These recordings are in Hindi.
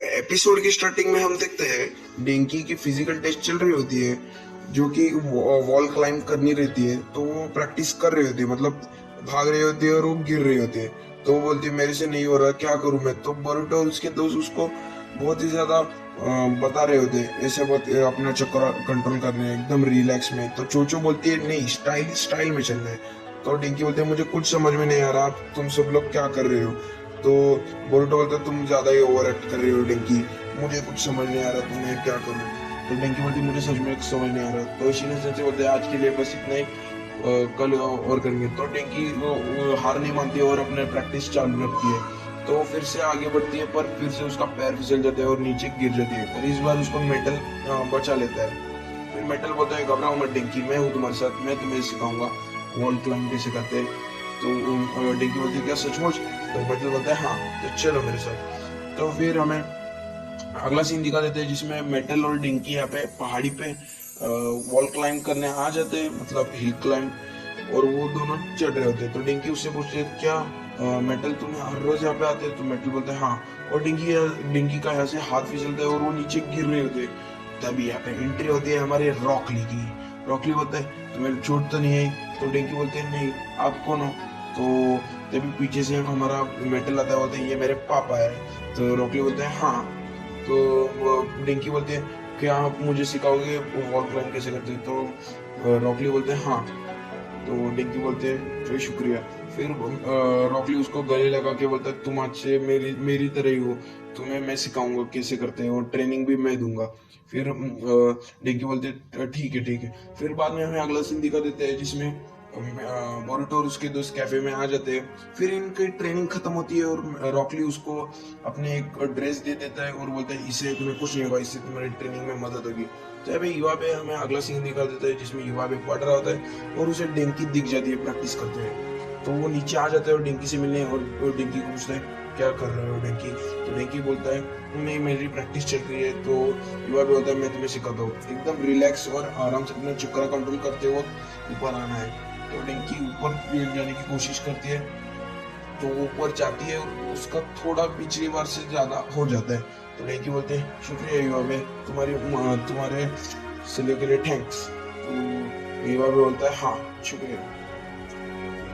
एपिसोड की स्टार्टिंग में हम देखते हैं डेंकी की फिजिकल टेस्ट चल रही होती है, जो कि वॉल क्लाइंब करनी रहती है। तो वो प्रैक्टिस कर रही होती है, मतलब भाग रही होती है और वो गिर रही होती है। तो वो बोलती है मेरे से नहीं हो रहा, क्या करूं मैं। तो बोरुतो और उसके दोस्त उसको बहुत ही ज्यादा बता रहे होते हैं, ऐसे अपना चक्कर कंट्रोल कर रहे हैं एकदम रिलैक्स में। तो चोचो बोलती है नहीं, स्टाइल स्टाइल में चलना है। तो डेंकी बोलते हैं मुझे कुछ समझ में नहीं आ रहा, तुम सब लोग क्या कर रहे हो। तो बोरुतो बोलता है तुम ज्यादा ही ओवर एक्ट कर रही हो डेंकी, मुझे कुछ समझ नहीं आ रहा, तुम्हें क्या करूं। तो डेंकी बोलती है मुझे सच में समझ नहीं आ रहा। तो इशिनो से बोलते हैं आज के लिए बस इतना ही, कल और करेंगे। तो डेंकी वो हार नहीं मानती है और अपने प्रैक्टिस चालू रखती है। तो फिर से आगे बढ़ती है, पर फिर से उसका पैर फिसल जाता है और नीचे गिर जाती है। पर इस बार उसको मेटल बचा लेता है। फिर मेटल बोलता है घबराओ मत डिंकी, मैं हूँ तुम्हारे साथ, मैं तुम्हें सिखाऊंगा वॉल क्लाइंब कैसे करते हैं। तो डिंकी बोलती है क्या सचमुच। तो मेटल बोलता है हाँ, तो चलो मेरे साथ। तो फिर हमें अगला सीन दिखा देते हैं, जिसमें मेटल और डिंकी यहाँ पे पहाड़ी पे वॉल क्लाइंब करने आ जाते हैं, मतलब हिल क्लाइंब। और वो दोनों चढ़ रहे होते हैं। तो डिंकी उससे पूछती है क्या मेटल तुम हर रोज यहाँ पे आते हैं। तो मेटल बोलता है हाँ। और डिंकी का यहाँ से हाथ फिसलता है और वो नीचे गिर रहे होते हैं। तभी यहाँ पे एंट्री होती है हमारे रॉकली की। रॉकली बोलता है तुम्हें चोट तो नहीं आई। तो डिंकी बोलते हैं नहीं, आप कौन हो। तो तभी पीछे से हमारा मेटल आता है, बोलते हैं ये मेरे पापा है। तो रॉकली बोलते हैं हाँ। तो वो डिंकी बोलते हैं क्या आप मुझे सिखाओगे वॉल क्लाइंब कैसे करते हैं। तो रॉकली बोलते हैं हाँ। तो डिंकी बोलते हैं तो शुक्रिया। फिर रॉकली उसको गले लगा के बोलता है तुम आज से मेरी मेरी तरह ही हो, तुम्हें मैं सिखाऊंगा कैसे करते हैं और ट्रेनिंग भी मैं दूंगा। फिर डिंकी बोलते हैं ठीक है ठीक है। फिर बाद में हमें अगला सीन दिखा देते हैं, जिसमें बोरुतो और उसके दोस्त कैफे में आ जाते हैं। फिर इनकी ट्रेनिंग खत्म होती है और रॉकली उसको अपने एक ड्रेस दे देता है और बोलता है इससे तुम्हें कुछ नहीं होगा, इससे तुम्हारी ट्रेनिंग में मदद होगी। तो अभी युवा पे हमें अगला सीन दिखा देता है, जिसमें युवा पे पढ़ रहा होता है और उसे डिंकी दिख जाती है प्रैक्टिस करते हुए। तो वो नीचे आ जाता है और डिंकी से मिलने, और डिंकी को पूछता है क्या कर रहे हो डिंकी। तो डिंकी बोलता है नहीं मेरी प्रैक्टिस चल रही है। तो युवा भी बोलता है मैं तुम्हें सिखाता हूँ, एकदम रिलैक्स और आराम से अपना चक्कर कंट्रोल करते हुए ऊपर आना है। तो डिंकी ऊपर जाने की कोशिश करती है। तो वो ऊपर जाती है और उसका थोड़ा पिछली बार से ज्यादा हो जाता है। तो डिंकी बोलते हैं शुक्रिया युवा में, तुम्हारे सलाह के लिए थैंक्स। तो युवा भी बोलता है हाँ शुक्रिया।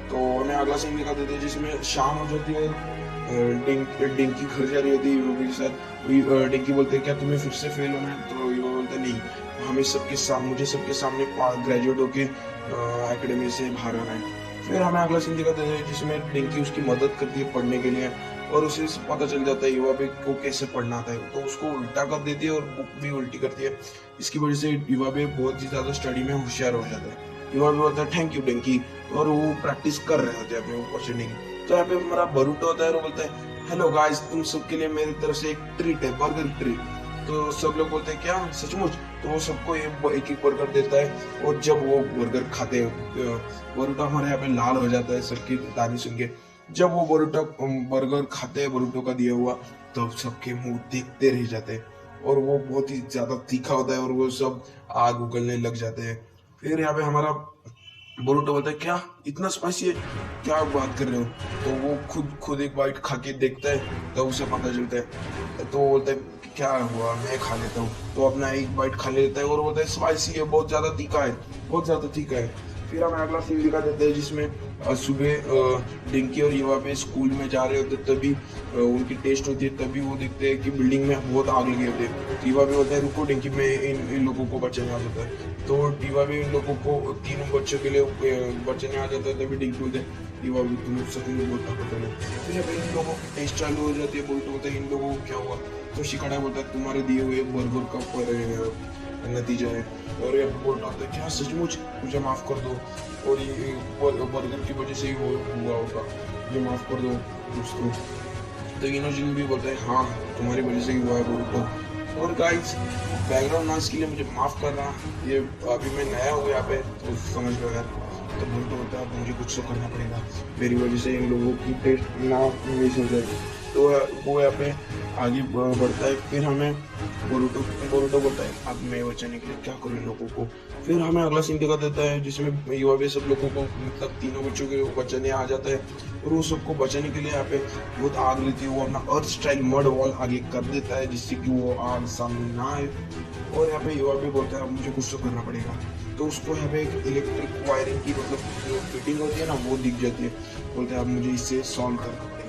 तो हमें अगला सीन दिखा देते हैं, जिसमें शाम हो जाती है और डिंकी घर जा रही होती है युवा के साथ। डिंकी बोलते हैं क्या तुम्हें फिर से फेल होना है। तो युवा बोलता है नहीं, मुझे सबके सामने ग्रेजुएट होके एकेडमी से बाहर आना है। फिर हमें अगला सीन दिखा देते हैं, जिसमें डिंकी उसकी मदद करती है पढ़ने के लिए, और उसे पता चल जाता है युवा भी को कैसे पढ़ना आता है। तो उसको उल्टा कर देती है और बुक भी उल्टी करती है। इसकी वजह से युवा भी बहुत ही ज्यादा स्टडी में होशियार हो जाता है। युवा भी बोलता है थैंक यू डिंकी, और वो प्रैक्टिस कर रहे होते हैं अपने ऊपर चढ़ने की। तो यहाँ पे हमारा बरूटो होता है और वो बोलता है हेलो गाइस, तुम सबके लिए मेरी तरफ से एक ट्रीट है, बर्गर ट्रीट। तो सब लोग बोलते हैं क्या सचमुच। तो वो सबको एक एक बर्गर देता है, और जब वो बर्गर खाते हैं बरूटो हमारे यहाँ पे लाल हो जाता है सबकी तारीफ सुन के। जब वो बरूटो बर्गर खाते हैं बरूटो का दिया हुआ, तो सबके मुंह देखते रह जाते हैं। और वो बहुत ही ज्यादा तीखा होता है और वो सब आग उगलने लग जाते हैं। फिर यहाँ पे हमारा बोरुतो बोलता है क्या इतना स्पाइसी है, क्या बात कर रहे हो। तो वो खुद खुद एक बाइट खा के देखता है, तो उसे पता चलता है। तो वो बोलता है क्या हुआ, मैं खा लेता हूँ। तो अपना एक बाइट खा लेता है और बोलता है स्पाइसी है, बहुत ज्यादा तीखा है, बहुत ज्यादा तीखा है। फिर हमें अगला सीन दिखा देते हैं, जिसमें सुबह डिंकी और युवा पे स्कूल में जा रहे होते, तभी उनकी टेस्ट होती है। तभी वो देखते हैं कि बिल्डिंग में बहुत आग लगी होती है। तो युवा भी बोलता है रुको डिंकी, मैं इन लोगों को बचाने आ जाता है। तो युवा भी इन लोगों को, तीनों बच्चों के लिए बचाने आ जाता है। तभी डिंकी बोलते हैं युवा भी तुम सच में बहुत ताकतवर हो। फिर जब इन लोगों की टेस्ट चालू हो जाती है, बोलते होते हैं इन लोगों को क्या हुआ। तो शिकाड़ा बोलता है तुम्हारे दिए हुए बर्गर का नतीजा है। और ये बोल रहा था क्या सचमुच, मुझे माफ कर दो, और ये बर्गर की वजह से ही हुआ होगा, मुझे माफ कर दो दोस्तों। तो इनोजिन भी बोलता है हाँ तुम्हारी वजह से ही हुआ है बोरुतो। और गाइस बैकग्राउंड नॉइस के लिए मुझे माफ करना, ये अभी मैं नया हूँ यहाँ पे, तो समझ लो यार। तो बोरुतो होता है मुझे कुछ तो करना पड़ेगा, मेरी वजह से इन लोगों की टेस्ट ना मिस हो जाए। तो वो यहाँ पे आगे बढ़ता है। फिर हमें बोरुटो बोरुटो बोलता है अब मैं बचाने के लिए क्या करूँ इन लोगों को। फिर हमें अगला सीन दिखा देता है जिसमें युवा भी सब लोगों को मतलब तीनों बच्चों के बचाने आ जाता है और वो सबको बचाने के लिए यहाँ पे बहुत आग लेती है। वो अपना अर्थ स्टाइल मड वॉल आगे कर देता है जिससे कि वो आग सामने ना आए। और यहाँ पे युवा भी बोलता है अब मुझे कुछ तो करना पड़ेगा। तो उसको यहाँ पे एक इलेक्ट्रिक वायरिंग की मतलब जो फिटिंग होती है ना वो दिख जाती है। बोलते हैं अब मुझे इससे सॉल्व करना पड़ेगा।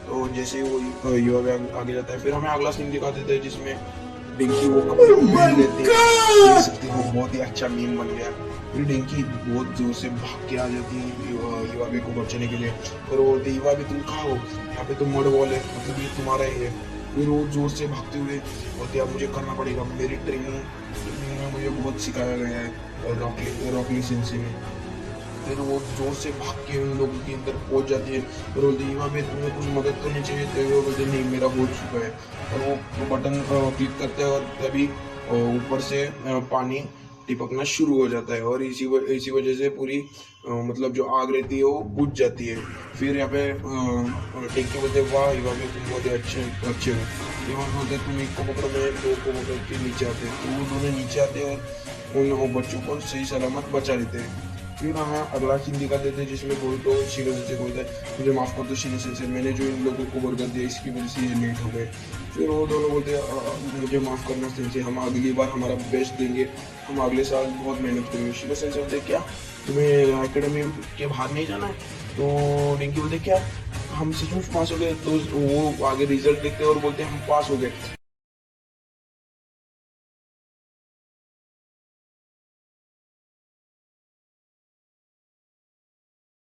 तो जैसे ही वो युवा भी आगे जाता है फिर हमें अगला सीन दिखा देते हैं जिसमें डिंकी वो कपड़े पहन लेते हैं। देख सकते हो बहुत ही अच्छा मीम बन गया। फिर डिंकी बहुत जोर से भाग के आ जाती है युवा भी को बचाने के लिए। फिर वो बोलते युवा भी तुम कहाँ हो, यहाँ पे तो मड वॉल है मतलब ये तुम्हारा ही है। फिर वो जोर से भागते हुए बोलते अब मुझे करना पड़ेगा। मेरी ट्रेनिंग में मुझे बहुत सिखाया गया है रॉकली सेंसी में। फिर वो जोर से भाग के उन लोगों के अंदर पहुंच जाती है। फिर बोलती है भाई तुम्हें कुछ मदद करनी चाहिए तो वो बोलते नहीं मेरा हो चुका है। और वो बटन क्लिक करते हैं और तभी ऊपर से पानी टिपकना शुरू हो जाता है और इसी वजह से पूरी मतलब जो आग रहती है वो बुझ जाती है। फिर यहाँ पे टिंकी बोलते वाह युवा में तुम बहुत अच्छे अच्छे हो। युवा बोलते तुम एक को पकड़ो मैं दो को पकड़ के नीचे आते हैं। तो वो दोनों नीचे आते हैं और उन बच्चों को सही सलामत बचा लेते हैं। फिर हमें अगला सीन दिखा देते हैं जिसमें बोरुटो शीनो से बोलता है मुझे माफ कर दो शीनो से मैंने जो इन लोगों को बर्गर दिया इसकी वजह से ये लेट हो गए। फिर वो दोनों बोलते हैं मुझे माफ करना सेंसे हम अगली बार हमारा बेस्ट देंगे, हम अगले साल बहुत मेहनत करेंगे। शीनो सेंसे बोलते क्या तुम्हें एकेडमी के बाहर नहीं जाना है। तो डिंकी बोलते क्या हम सचमुच पास हो गए। तो वो आगे रिजल्ट देखते हैं और बोलते हैं हम पास हो गए।